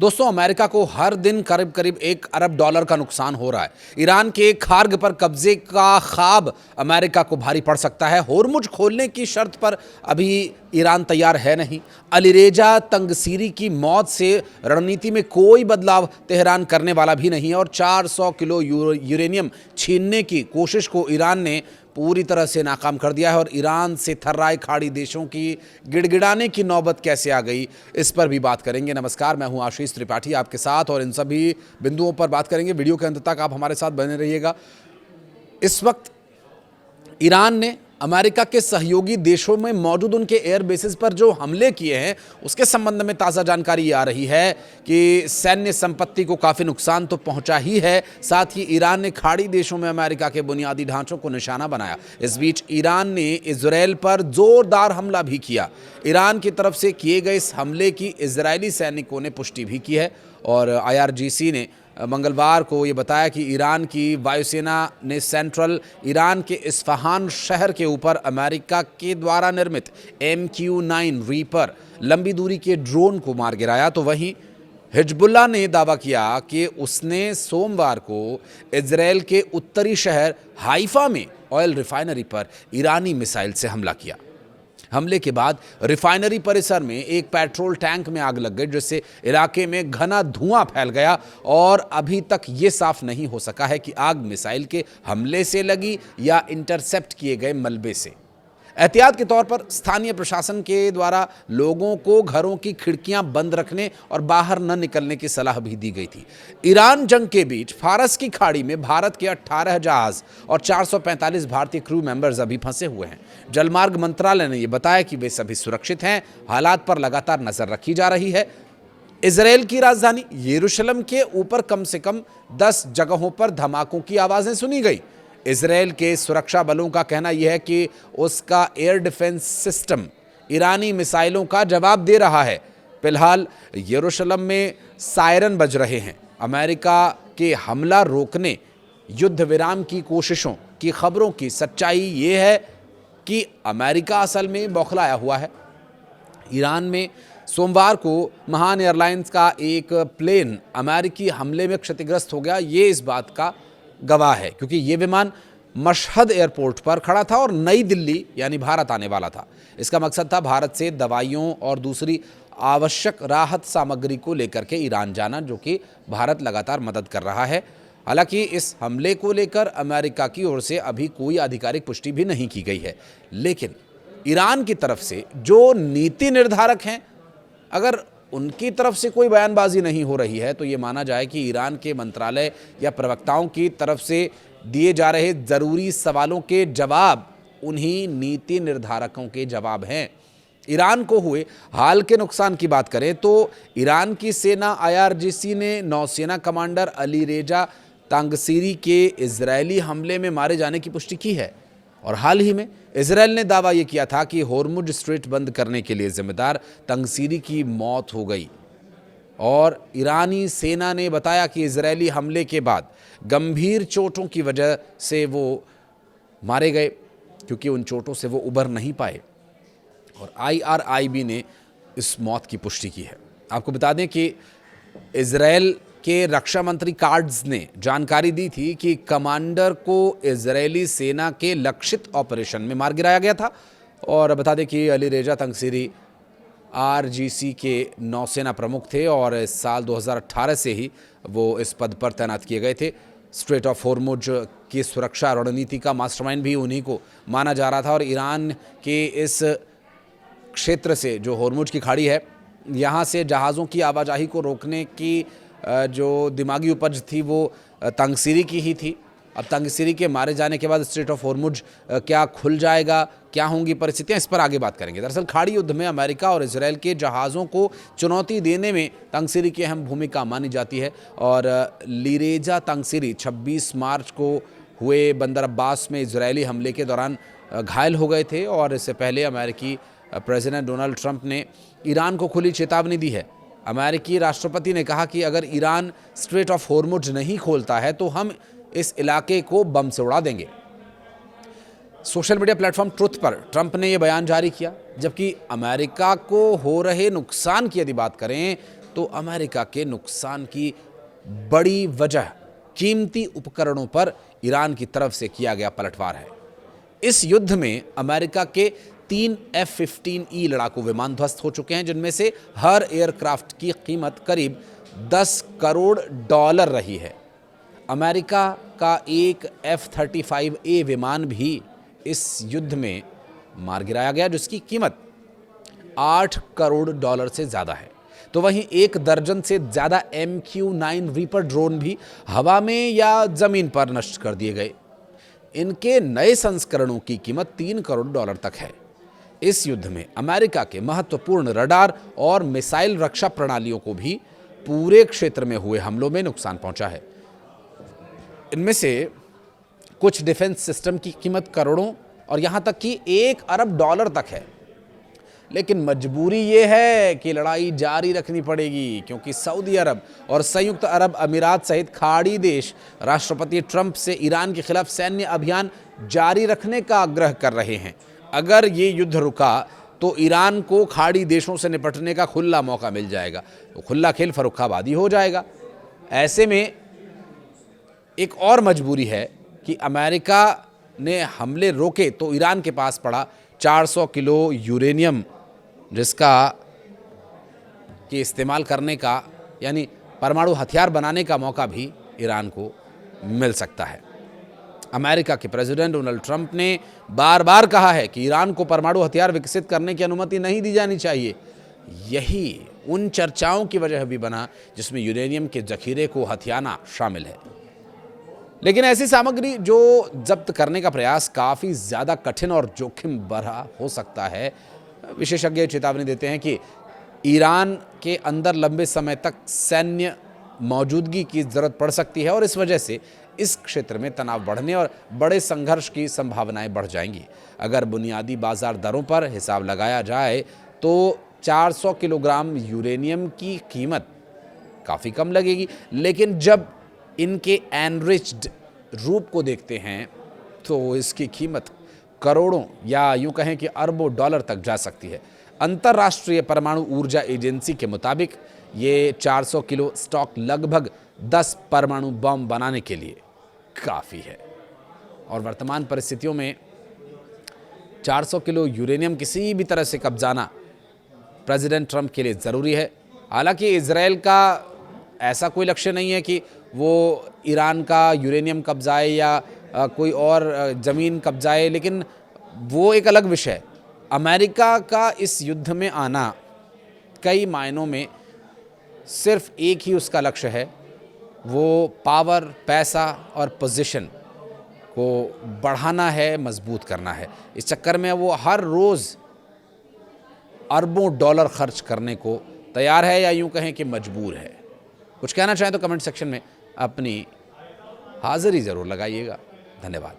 दोस्तों, अमेरिका को हर दिन करीब करीब $1 अरब का नुकसान हो रहा है। ईरान के खार्ग पर कब्जे का ख्वाब अमेरिका को भारी पड़ सकता है। होर्मुज खोलने की शर्त पर अभी ईरान तैयार है नहीं। अलीरेजा तंगसीरी की मौत से रणनीति में कोई बदलाव तेहरान करने वाला भी नहीं है और 400 किलो यूरेनियम छीनने की कोशिश को ईरान ने पूरी तरह से नाकाम कर दिया है। और ईरान से थर्राए खाड़ी देशों की गिड़गिड़ाने की नौबत कैसे आ गई, इस पर भी बात करेंगे। नमस्कार, मैं हूं आशीष त्रिपाठी आपके साथ और इन सभी बिंदुओं पर बात करेंगे। वीडियो के अंत तक आप हमारे साथ बने रहिएगा। इस वक्त ईरान ने अमेरिका के सहयोगी देशों में मौजूद उनके एयर बेसिस पर जो हमले किए हैं, उसके संबंध में ताज़ा जानकारी ये आ रही है कि सैन्य संपत्ति को काफ़ी नुकसान तो पहुंचा ही है, साथ ही ईरान ने खाड़ी देशों में अमेरिका के बुनियादी ढांचों को निशाना बनाया। इस बीच ईरान ने इजरायल पर जोरदार हमला भी किया। ईरान की तरफ से किए गए इस हमले की इजरायली सैनिकों ने पुष्टि भी की है और IRGC ने मंगलवार को ये बताया कि ईरान की वायुसेना ने सेंट्रल ईरान के इस्फहान शहर के ऊपर अमेरिका के द्वारा निर्मित MQ-9 रीपर लंबी दूरी के ड्रोन को मार गिराया। तो वहीं हिजबुल्लाह ने दावा किया कि उसने सोमवार को इजरायल के उत्तरी शहर हाइफा में ऑयल रिफाइनरी पर ईरानी मिसाइल से हमला किया। हमले के बाद रिफाइनरी परिसर में एक पेट्रोल टैंक में आग लग गई, जिससे इलाके में घना धुआं फैल गया और अभी तक ये साफ नहीं हो सका है कि आग मिसाइल के हमले से लगी या इंटरसेप्ट किए गए मलबे से। एहतियात के तौर पर स्थानीय प्रशासन के द्वारा लोगों को घरों की खिड़कियां बंद रखने और बाहर न निकलने की सलाह भी दी गई थी। ईरान जंग के बीच फारस की खाड़ी में भारत के 18 जहाज और 445 भारतीय क्रू मेंबर्स अभी फंसे हुए हैं। जलमार्ग मंत्रालय ने यह बताया कि वे सभी सुरक्षित हैं। हालात पर लगातार नजर रखी जा रही है। इजरायल की राजधानी यरूशलेम के ऊपर कम से कम 10 जगहों पर धमाकों की आवाजें सुनी गई। इजरायल के सुरक्षा बलों का कहना यह है कि उसका एयर डिफेंस सिस्टम ईरानी मिसाइलों का जवाब दे रहा है। फिलहाल यरूशलेम में सायरन बज रहे हैं। अमेरिका के हमला रोकने युद्ध विराम की कोशिशों की खबरों की सच्चाई ये है कि अमेरिका असल में बौखलाया हुआ है। ईरान में सोमवार को महान एयरलाइंस का एक प्लेन अमेरिकी हमले में क्षतिग्रस्त हो गया। ये इस बात का गवाह है क्योंकि ये विमान मशहद एयरपोर्ट पर खड़ा था और नई दिल्ली यानी भारत आने वाला था। इसका मकसद था भारत से दवाइयों और दूसरी आवश्यक राहत सामग्री को लेकर के ईरान जाना, जो कि भारत लगातार मदद कर रहा है। हालांकि इस हमले को लेकर अमेरिका की ओर से अभी कोई आधिकारिक पुष्टि भी नहीं की गई है, लेकिन ईरान की तरफ से जो नीति निर्धारक हैं, अगर उनकी तरफ से कोई बयानबाजी नहीं हो रही है तो ये माना जाए कि ईरान के मंत्रालय या प्रवक्ताओं की तरफ से दिए जा रहे ज़रूरी सवालों के जवाब उन्हीं नीति निर्धारकों के जवाब हैं। ईरान को हुए हाल के नुकसान की बात करें तो ईरान की सेना IRGC ने नौसेना कमांडर अलीरेजा तांगसीरी के इजरायली हमले में मारे जाने की पुष्टि की है। और हाल ही में इजरायल ने दावा यह किया था कि होर्मुज स्ट्रेट बंद करने के लिए जिम्मेदार तंगसीरी की मौत हो गई। और ईरानी सेना ने बताया कि इजरायली हमले के बाद गंभीर चोटों की वजह से वो मारे गए, क्योंकि उन चोटों से वो उबर नहीं पाए। और IRIB ने इस मौत की पुष्टि की है। आपको बता दें कि इजरायल के रक्षा मंत्री कार्ड्स ने जानकारी दी थी कि कमांडर को इजरायली सेना के लक्षित ऑपरेशन में मार गिराया गया था। और बता दें कि अलीरेजा तंगसीरी IRGC के नौसेना प्रमुख थे और इस साल 2018 से ही वो इस पद पर तैनात किए गए थे। स्ट्रेट ऑफ होर्मुज की सुरक्षा रणनीति का मास्टरमाइंड भी उन्हीं को माना जा रहा था। और ईरान के इस क्षेत्र से, जो होर्मुज की खाड़ी है, यहाँ से जहाज़ों की आवाजाही को रोकने की जो दिमागी उपज थी वो तंगसीरी की ही थी। अब तंगसीरी के मारे जाने के बाद स्ट्रेट ऑफ होर्मुज क्या खुल जाएगा, क्या होंगी परिस्थितियां, इस पर आगे बात करेंगे। दरअसल खाड़ी युद्ध में अमेरिका और इजरायल के जहाज़ों को चुनौती देने में तंगसीरी की अहम भूमिका मानी जाती है। और लीरेजा तंगसीरी 26 मार्च को हुए बंदर अब्बास में इजरायली हमले के दौरान घायल हो गए थे। और इससे पहले अमेरिकी प्रेसिडेंट डोनाल्ड ट्रंप ने ईरान को खुली चेतावनी दी है। अमेरिकी राष्ट्रपति ने कहा कि अगर ईरान स्ट्रेट ऑफ होर्मुज नहीं खोलता है तो हम इस इलाके को बम से उड़ा देंगे। सोशल मीडिया प्लेटफॉर्म ट्रुथ पर ट्रंप ने यह बयान जारी किया। जबकि अमेरिका को हो रहे नुकसान की यदि बात करें तो अमेरिका के नुकसान की बड़ी वजह कीमती उपकरणों पर ईरान की तरफ से किया गया पलटवार है। इस युद्ध में अमेरिका के 3 F-15E लड़ाकू विमान ध्वस्त हो चुके हैं, जिनमें से हर एयरक्राफ्ट की कीमत करीब $10 करोड़ रही है। अमेरिका का एक F-35A विमान भी इस युद्ध में मार गिराया गया, जिसकी कीमत $8 करोड़ से ज़्यादा है। तो वहीं 1 दर्जन से ज़्यादा MQ-9 रीपर ड्रोन भी हवा में या ज़मीन पर नष्ट कर दिए गए। इनके नए संस्करणों की कीमत $3 करोड़ तक है। इस युद्ध में अमेरिका के महत्वपूर्ण रडार और मिसाइल रक्षा प्रणालियों को भी पूरे क्षेत्र में हुए हमलों में नुकसान पहुंचा है। इनमें से कुछ डिफेंस सिस्टम की कीमत करोड़ों और यहां तक कि $1 अरब तक है। लेकिन मजबूरी ये है कि लड़ाई जारी रखनी पड़ेगी, क्योंकि सऊदी अरब और संयुक्त अरब अमीरात सहित खाड़ी देश राष्ट्रपति ट्रंप से ईरान के खिलाफ सैन्य अभियान जारी रखने का आग्रह कर रहे हैं। अगर ये युद्ध रुका तो ईरान को खाड़ी देशों से निपटने का खुला मौका मिल जाएगा, तो खुला खेल फर्रुखाबादी हो जाएगा। ऐसे में एक और मजबूरी है कि अमेरिका ने हमले रोके तो ईरान के पास पड़ा 400 किलो यूरेनियम, जिसका कि इस्तेमाल करने का यानी परमाणु हथियार बनाने का मौका भी ईरान को मिल सकता है। अमेरिका के प्रेसिडेंट डोनाल्ड ट्रंप ने बार बार कहा है कि ईरान को परमाणु हथियार विकसित करने की अनुमति नहीं दी जानी चाहिए। यही उन चर्चाओं की वजह भी बना जिसमें यूरेनियम के जखीरे को हथियाना शामिल है। लेकिन ऐसी सामग्री जो जब्त करने का प्रयास काफ़ी ज़्यादा कठिन और जोखिम भरा हो सकता है। विशेषज्ञ चेतावनी देते हैं कि ईरान के अंदर लंबे समय तक सैन्य मौजूदगी की ज़रूरत पड़ सकती है और इस वजह से इस क्षेत्र में तनाव बढ़ने और बड़े संघर्ष की संभावनाएं बढ़ जाएंगी। अगर बुनियादी बाजार दरों पर हिसाब लगाया जाए तो 400 किलोग्राम यूरेनियम की कीमत काफ़ी कम लगेगी, लेकिन जब इनके एनरिच्ड रूप को देखते हैं तो इसकी कीमत करोड़ों या यूं कहें कि अरबों डॉलर तक जा सकती है। अंतर्राष्ट्रीय परमाणु ऊर्जा एजेंसी के मुताबिक ये 400 किलो स्टॉक लगभग 10 परमाणु बम बनाने के लिए काफ़ी है और वर्तमान परिस्थितियों में 400 किलो यूरेनियम किसी भी तरह से कब्जाना प्रेसिडेंट ट्रंप के लिए ज़रूरी है। हालांकि इजराइल का ऐसा कोई लक्ष्य नहीं है कि वो ईरान का यूरेनियम कब्जाए या कोई और ज़मीन कब्जाए, लेकिन वो एक अलग विषय है। अमेरिका का इस युद्ध में आना कई मायनों में सिर्फ एक ही उसका लक्ष्य है, वो पावर, पैसा और पोजीशन को बढ़ाना है, मजबूत करना है। इस चक्कर में वो हर रोज़ अरबों डॉलर खर्च करने को तैयार है या यूं कहें कि मजबूर है। कुछ कहना चाहें तो कमेंट सेक्शन में अपनी हाज़िरी ज़रूर लगाइएगा। धन्यवाद।